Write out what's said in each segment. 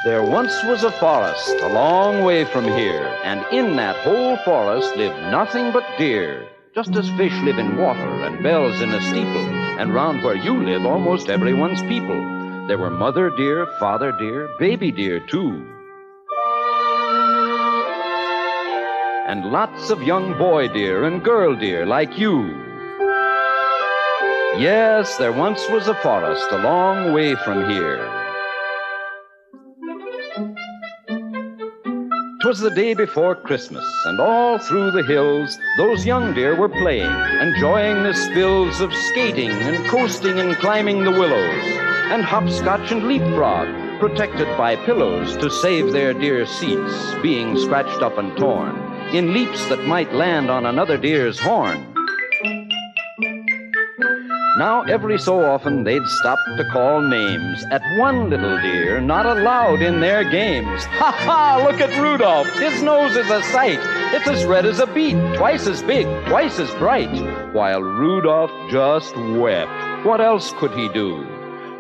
There once was a forest a long way from here, and in that whole forest lived nothing but deer, just as fish live in water and bells in a steeple, and round where you live almost everyone's people. There were mother deer, father deer, baby deer too, and lots of young boy deer and girl deer like you. Yes, there once was a forest a long way from here. 'Twas the day before Christmas, and all through the hills those young deer were playing, enjoying the spills of skating and coasting and climbing the willows, and hopscotch and leapfrog, protected by pillows to save their dear seats being scratched up and torn in leaps that might land on another deer's horn. Now, every so often, they'd stop to call names at one little deer not allowed in their games. Ha ha! Look at Rudolph! His nose is a sight! It's as red as a beet, twice as big, twice as bright. While Rudolph just wept. What else could he do?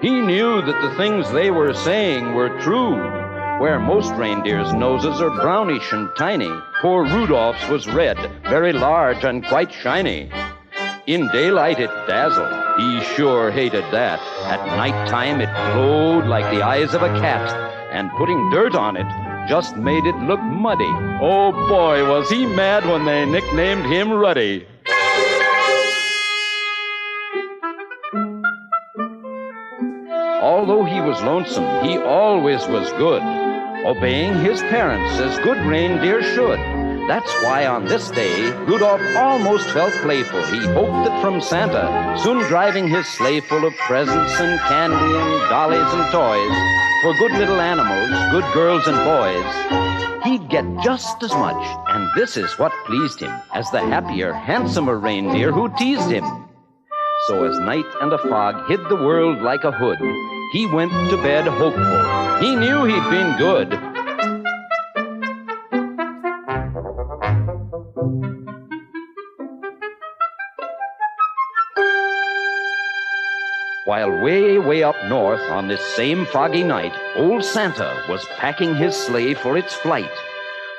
He knew that the things they were saying were true. Where most reindeers' noses are brownish and tiny, poor Rudolph's was red, very large and quite shiny. In daylight it dazzled. He sure hated that. At nighttime it glowed like the eyes of a cat, and putting dirt on it just made it look muddy. Oh boy, was he mad when they nicknamed him Ruddy. Although he was lonesome, he always was good, obeying his parents as good reindeer should. That's why on this day, Rudolph almost felt playful. He hoped that from Santa, soon driving his sleigh full of presents and candy and dollies and toys, for good little animals, good girls and boys, he'd get just as much, and this is what pleased him, as the happier, handsomer reindeer who teased him. So as night and a fog hid the world like a hood, he went to bed hopeful. He knew he'd been good. While way up north on this same foggy night, old Santa was packing his sleigh for its flight.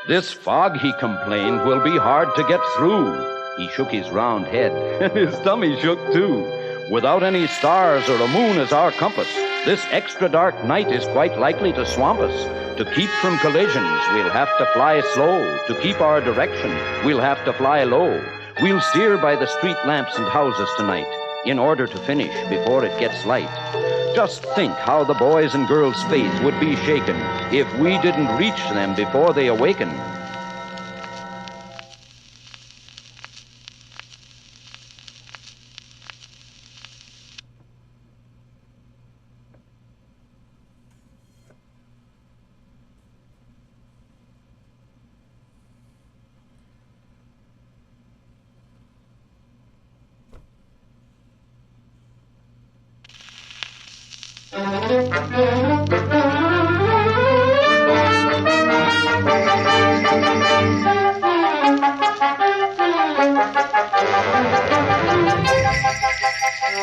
This fog, he complained, will be hard to get through. He shook his round head, and his tummy shook too. Without any stars or a moon as our compass, this extra dark night is quite likely to swamp us. To keep from collisions, we'll have to fly slow. To keep our direction, we'll have to fly low. We'll steer by the street lamps and houses tonight, in order to finish before it gets light. Just think how the boys' and girls' faith would be shaken if we didn't reach them before they awaken.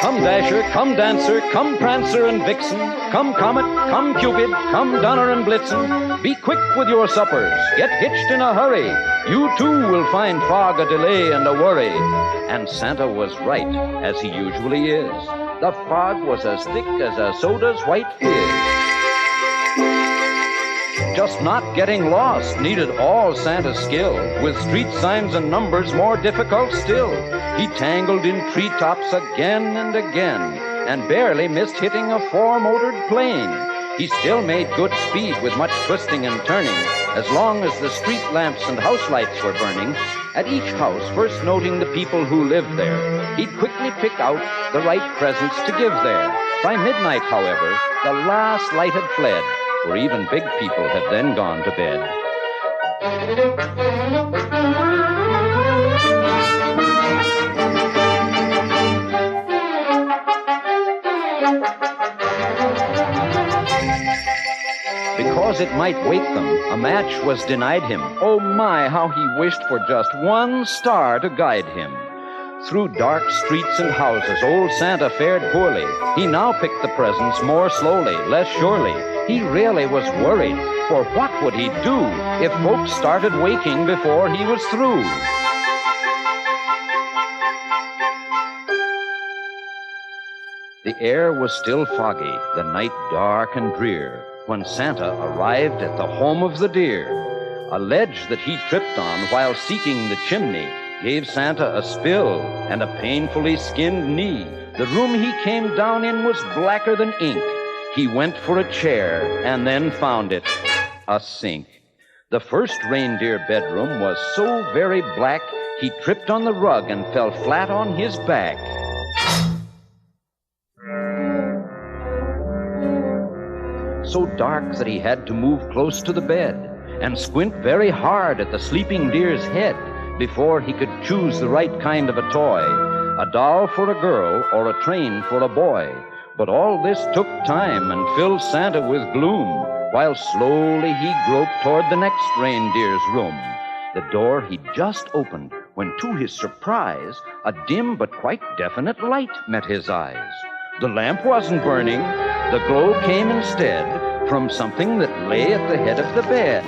Come Dasher, come Dancer, come Prancer and Vixen, come Comet, come Cupid, come Donner and Blitzen. Be quick with your suppers, get hitched in a hurry. You too will find fog a delay and a worry. And Santa was right, as he usually is. The fog was as thick as a soda's white fizz. Just not getting lost needed all Santa's skill, with street signs and numbers more difficult still. He tangled in treetops again and again, and barely missed hitting a four-motored plane. He still made good speed with much twisting and turning, as long as the street lamps and house lights were burning. At each house, first noting the people who lived there, he'd quickly pick out the right presents to give there. By midnight, however, the last light had fled, for even big people had then gone to bed. Because it might wake them, a match was denied him. Oh my, how he wished for just one star to guide him. Through dark streets and houses, old Santa fared poorly. He now picked the presents more slowly, less surely. He really was worried, for what would he do if folks started waking before he was through? The air was still foggy, the night dark and drear, when Santa arrived at the home of the deer. A ledge that he tripped on while seeking the chimney gave Santa a spill and a painfully skinned knee. The room he came down in was blacker than ink. He went for a chair and then found it a sink. The first reindeer bedroom was so very black, he tripped on the rug and fell flat on his back. So dark that he had to move close to the bed and squint very hard at the sleeping deer's head before he could choose the right kind of a toy, a doll for a girl or a train for a boy. But all this took time and filled Santa with gloom, while slowly he groped toward the next reindeer's room. The door he'd just opened when, to his surprise, a dim but quite definite light met his eyes. The lamp wasn't burning. The glow came instead from something that lay at the head of the bed.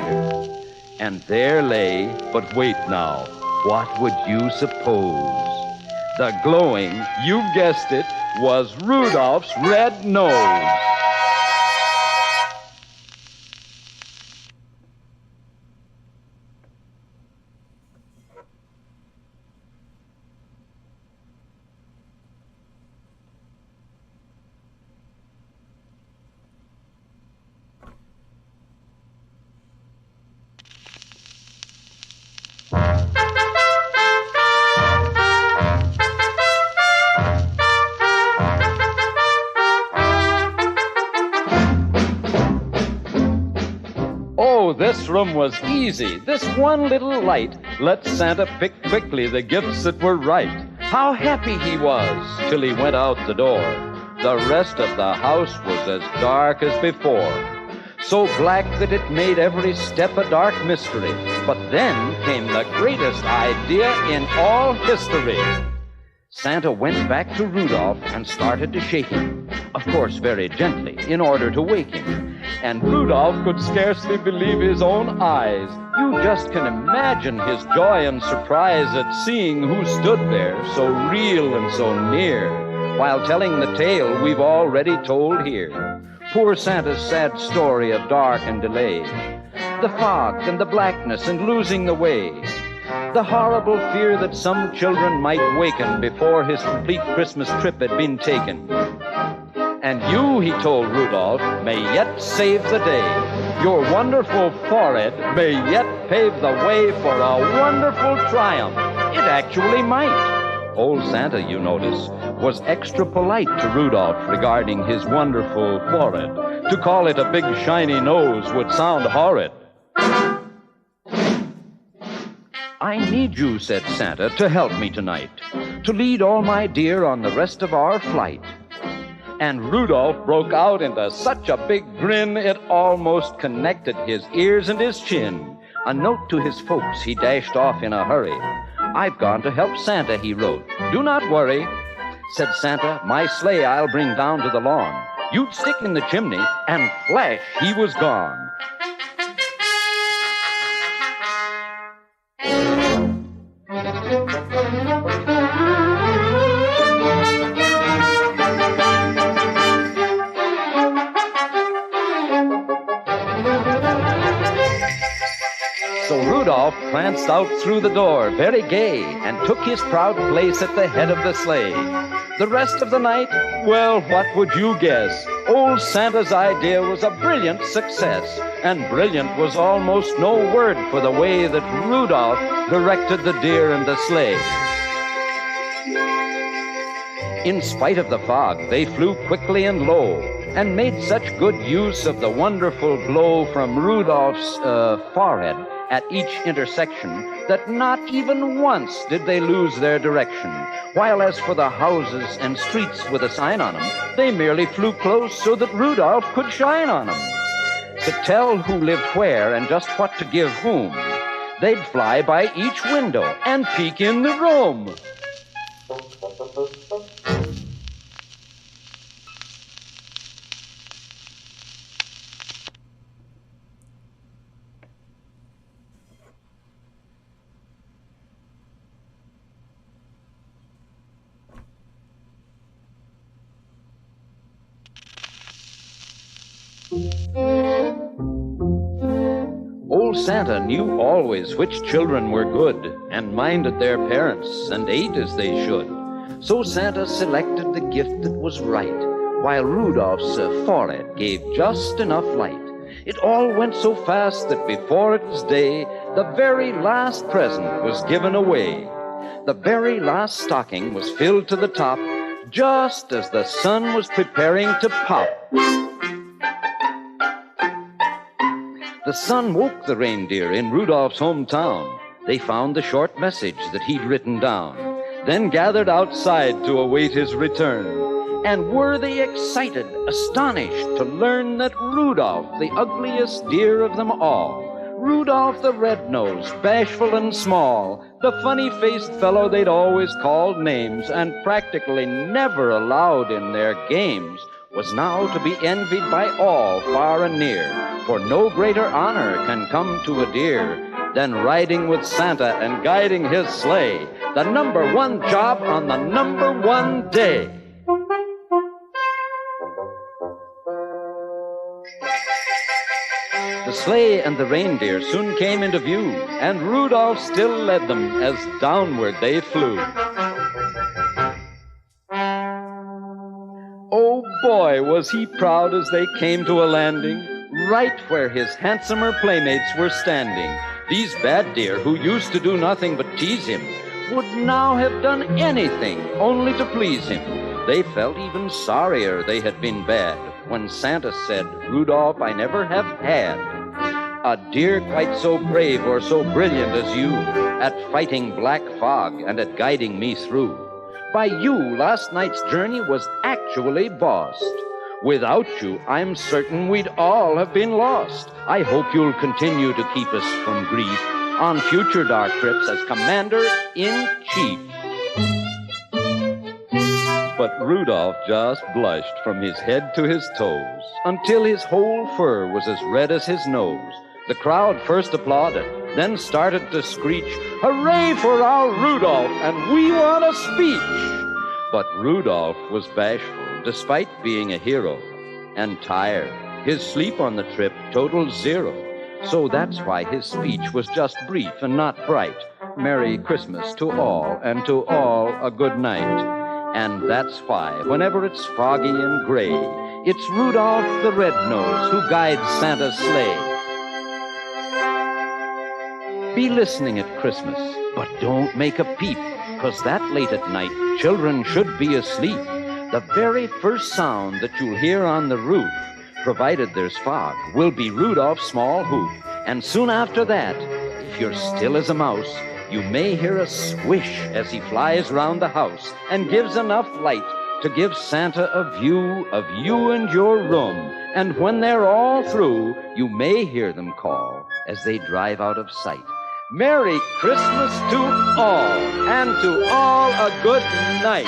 And there lay, but wait now, what would you suppose? The glowing, you've guessed it, was Rudolph's red nose. This room was easy. This one little light let Santa pick quickly the gifts that were right. How happy he was till he went out the door. The rest of the house was as dark as before, so black that it made every step a dark mystery. But then came the greatest idea in all history. Santa went back to Rudolph and started to shake him, of course very gently, in order to wake him. And Rudolph could scarcely believe his own eyes. You just can imagine his joy and surprise at seeing who stood there, so real and so near, while telling the tale we've already told here. Poor Santa's sad story of dark and delay, the fog and the blackness and losing the way, the horrible fear that some children might waken before his complete Christmas trip had been taken. And you, he told Rudolph, may yet save the day. Your wonderful forehead may yet pave the way for a wonderful triumph. It actually might. Old Santa, you notice, was extra polite to Rudolph regarding his wonderful forehead. To call it a big shiny nose would sound horrid. I need you, said Santa, to help me tonight, to lead all my deer on the rest of our flight. And Rudolph broke out into such a big grin it almost connected his ears and his chin. A note to his folks he dashed off in a hurry. I've gone to help Santa, he wrote. Do not worry, said Santa, my sleigh I'll bring down to the lawn. You'd stick in the chimney, and flash, he was gone. So Rudolph pranced out through the door, very gay, and took his proud place at the head of the sleigh. The rest of the night, well, what would you guess? Old Santa's idea was a brilliant success, and brilliant was almost no word for the way that Rudolph directed the deer and the sleigh. In spite of the fog, they flew quickly and low, and made such good use of the wonderful glow from Rudolph's forehead at each intersection that not even once did they lose their direction, while as for the houses and streets with a sign on them, they merely flew close so that Rudolph could shine on them. To tell who lived where and just what to give whom, they'd fly by each window and peek in the room. Old Santa knew always which children were good, and minded their parents, and ate as they should. So Santa selected the gift that was right, while Rudolph's forehead gave just enough light. It all went so fast that before it was day, the very last present was given away. The very last stocking was filled to the top, just as the sun was preparing to pop. The sun woke the reindeer in Rudolph's hometown. They found the short message that he'd written down, then gathered outside to await his return. And were they excited, astonished to learn that Rudolph, the ugliest deer of them all, Rudolph the red-nosed, bashful and small, the funny-faced fellow they'd always called names and practically never allowed in their games, was now to be envied by all far and near. For no greater honor can come to a deer than riding with Santa and guiding his sleigh, the number one job on the number one day. The sleigh and the reindeer soon came into view, and Rudolph still led them as downward they flew. Oh boy, was he proud as they came to a landing, right where his handsomer playmates were standing. These bad deer, who used to do nothing but tease him, would now have done anything only to please him. They felt even sorrier they had been bad when Santa said, "Rudolph, I never have had a deer quite so brave or so brilliant as you at fighting black fog and at guiding me through. By you, last night's journey was actually bossed. Without you, I'm certain we'd all have been lost. I hope you'll continue to keep us from grief on future dark trips as Commander-in-Chief." But Rudolph just blushed from his head to his toes until his whole fur was as red as his nose. The crowd first applauded, then started to screech, "Hooray for our Rudolph, and we want a speech!" But Rudolph was bashful, despite being a hero, and tired. His sleep on the trip totaled 0. So that's why his speech was just brief and not bright. Merry Christmas to all, and to all a good night. And that's why, whenever it's foggy and gray, it's Rudolph the Red-Nosed who guides Santa's sleigh. Be listening at Christmas, but don't make a peep, 'cause that late at night, children should be asleep. The very first sound that you'll hear on the roof, provided there's fog, will be Rudolph's small hoof. And soon after that, if you're still as a mouse, you may hear a swish as he flies round the house and gives enough light to give Santa a view of you and your room. And when they're all through, you may hear them call as they drive out of sight, "Merry Christmas to all, and to all a good night."